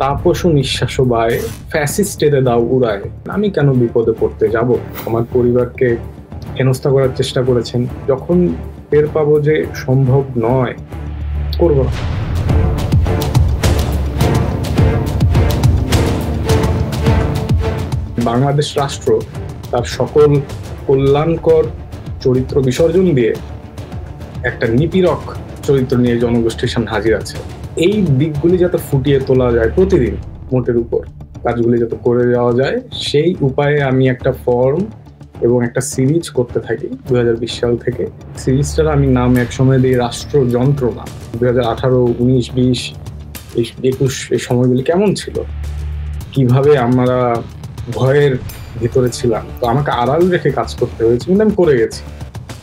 তাপস ও নিঃশ্বাস বায়, ফ্যাসিস্টেরে দাও উড়ায়। আমি কেন বিপদে পড়তে যাব? আমার পরিবারকে হেনস্থা করার চেষ্টা করেছেন। যখন টের পাবো যে সম্ভব নয়, করব না। বাংলাদেশ রাষ্ট্র তার সকল কল্যাণকর চরিত্র বিসর্জন দিয়ে একটা নিপীড়ক চরিত্র নিয়ে জনগোষ্ঠীর সামনে হাজির আছে। এই দিকগুলি যাতে ফুটিয়ে তোলা যায় প্রতিদিন মোটের উপর কাজগুলি যাতে করে যাওয়া যায়, সেই উপায়ে আমি একটা ফর্ম এবং একটা সিরিজ করতে থাকি 2020 সাল থেকে। সিরিজটার আমি নাম একসময় দিই রাষ্ট্র যন্ত্রণা। 2018, 19, 20, 21 এই সময়গুলি কেমন ছিল, কিভাবে আমরা ভয়ের ভিতরে ছিলাম, তো আমাকে আড়াল রেখে কাজ করতে হয়েছে, কিন্তু আমি করে গেছি।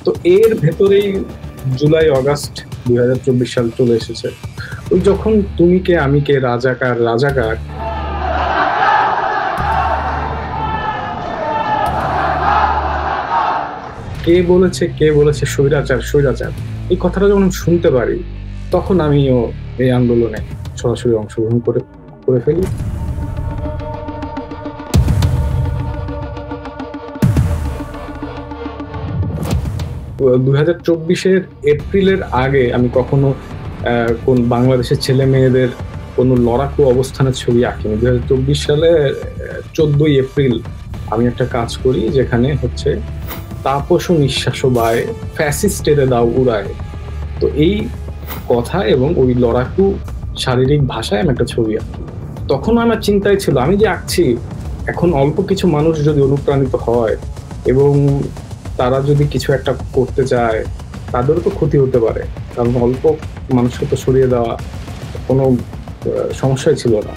তো এর ভেতরেই জুলাই অগাস্ট 2024 সাল চলে এসেছে। ওই যখন তুমি কে আমি কে রাজাকার রাজাকার, কে বলেছে স্বৈরাচার স্বৈরাচার, এই কথাটা যখন আমি শুনতে পারি, তখন আমিও এই আন্দোলনে সরাসরি অংশগ্রহণ করে ফেলি। 2024-এর এপ্রিলের আগে আমি কখনো কোন বাংলাদেশের ছেলে মেয়েদের কোনো লড়াকু অবস্থানের ছবি আঁকিনি। 2024 সালে 14ই এপ্রিল আমি একটা কাজ করি, যেখানে হচ্ছে তাপস ও নিঃশ্বাস বায়, ফ্যাসিস্টেরে দাও উড়ায়। তো এই কথা এবং ওই লড়াকু শারীরিক ভাষায় আমি একটা ছবি আঁকি। তখন আমার চিন্তায় ছিল, আমি যে আঁকছি, এখন অল্প কিছু মানুষ যদি অনুপ্রাণিত হয় এবং তারা যদি কিছু একটা করতে চায়, তাদেরও তো ক্ষতি হতে পারে। কারণ অল্প মানুষকে তো সরিয়ে দেওয়া কোনো সমস্যাই ছিল না।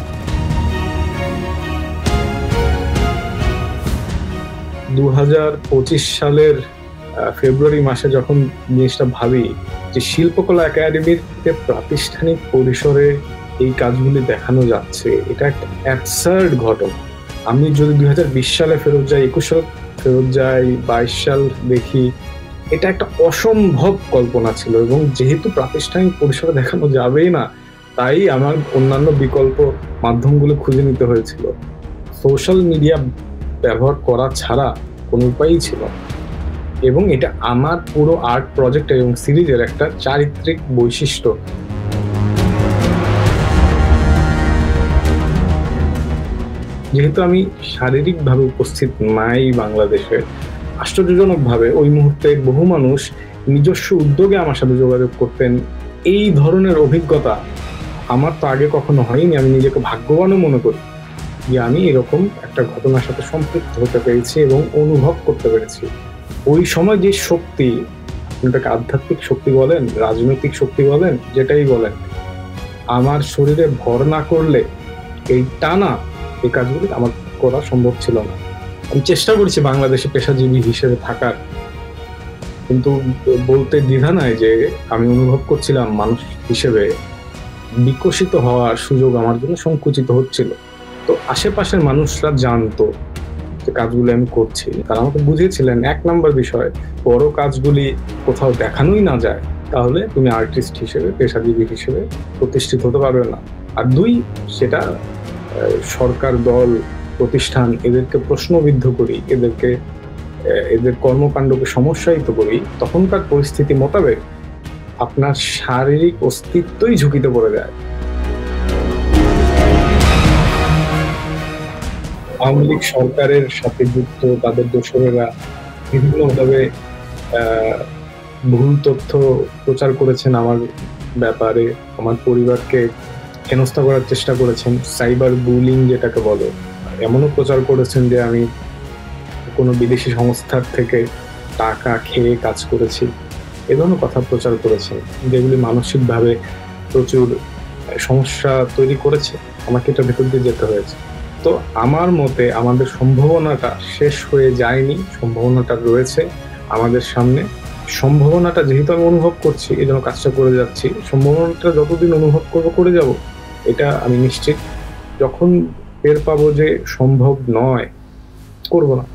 2025 সালের ফেব্রুয়ারি মাসে যখন জিনিসটা ভাবি যে শিল্পকলা একাডেমিতে প্রাতিষ্ঠানিক পরিসরে এই কাজগুলি দেখানো যাচ্ছে, এটা একটা অ্যাবসার্ড ঘটনা। আমি যদি 2020 সালে ফেরত যাই, 21 সাল ফেরত যাই, 22 সাল দেখি, এটা একটা অসম্ভব কল্পনা ছিল। এবং যেহেতু প্রাতিষ্ঠানিক পরিসরে দেখানো যাবেই না, তাই আমার অন্যান্য বিকল্প মাধ্যমগুলো খুঁজে নিতে হয়েছিল। সোশ্যাল মিডিয়া ব্যবহার করা ছাড়া কোনো উপায়ই ছিল না। এবং এটা আমার পুরো আর্ট প্রজেক্ট এবং সিরিজের একটা চারিত্রিক বৈশিষ্ট্য। যেহেতু আমি শারীরিকভাবে উপস্থিত নাই বাংলাদেশে, আশ্চর্যজনকভাবে ওই মুহূর্তে বহু মানুষ নিজস্ব উদ্যোগে আমার সাথে যোগাযোগ করতেন। এই ধরনের অভিজ্ঞতা আমার তো আগে কখনো হয়নি। আমি নিজেকে ভাগ্যবানও মনে করি যে আমি এরকম একটা ঘটনার সাথে সম্পৃক্ত হতে পেরেছি এবং অনুভব করতে পেরেছি। ওই সময় যে শক্তি, এটাকে আধ্যাত্মিক শক্তি বলেন, রাজনৈতিক শক্তি বলেন, যেটাই বলেন, আমার শরীরে ভর না করলে এই টানা এই কাজগুলি আমার করা সম্ভব ছিল না। আমি চেষ্টা করেছি বাংলাদেশে পেশাজীবী হিসেবে থাকার, কিন্তু বলতে দ্বিধা নাই যে আমি অনুভব করছিলাম মানুষ হিসেবে বিকশিত হওয়ার সুযোগ আমার জন্য সংকুচিত হচ্ছিল। তো আশেপাশের মানুষরা জানতো যে কাজগুলো আমি করছি, তারা আমাকে বুঝিয়েছিলেন, 1 নম্বর বিষয়, বড় কাজগুলি কোথাও দেখানোই না যায়, তাহলে তুমি আর্টিস্ট হিসেবে, পেশাজীবী হিসেবে প্রতিষ্ঠিত হতে পারবে না। আর 2, সেটা সরকার, দল, প্রতিষ্ঠান, এদেরকে প্রশ্নবিদ্ধ করি, এদের কর্মকাণ্ডকে সমস্যায়িত করি, তখনকার পরিস্থিতি মোতাবেক আপনার শারীরিক অস্তিত্বই ঝুঁকিতে পড়ে যায়। আওয়ামী লীগ সরকারের সাথে যুক্ত তাদের দোসরেরা বিভিন্নভাবে ভুল তথ্য প্রচার করেছেন আমার ব্যাপারে, আমার পরিবারকে হেনস্থা করার চেষ্টা করেছেন, সাইবার বুলিং যেটাকে বলে। এমনও প্রচার করেছেন যে আমি কোনো বিদেশি সংস্থার থেকে টাকা খেয়ে কাজ করেছি। এ ধরনের কথা প্রচার করেছেন, যেগুলি মানসিকভাবে প্রচুর সমস্যা তৈরি করেছে। আমাকে এটা ভেতর দিয়ে যেতে হয়েছে। তো আমার মতে আমাদের সম্ভাবনাটা শেষ হয়ে যায়নি, সম্ভাবনাটা রয়েছে আমাদের সামনে। সম্ভাবনাটা যেহেতু আমি অনুভব করছি, এই জন্য কাজটা করে যাচ্ছি। সম্ভাবনাটা যতদিন অনুভব করে যাব, এটা আমি নিশ্চিত। যখন টের পাবো যে সম্ভব নয়, করব না।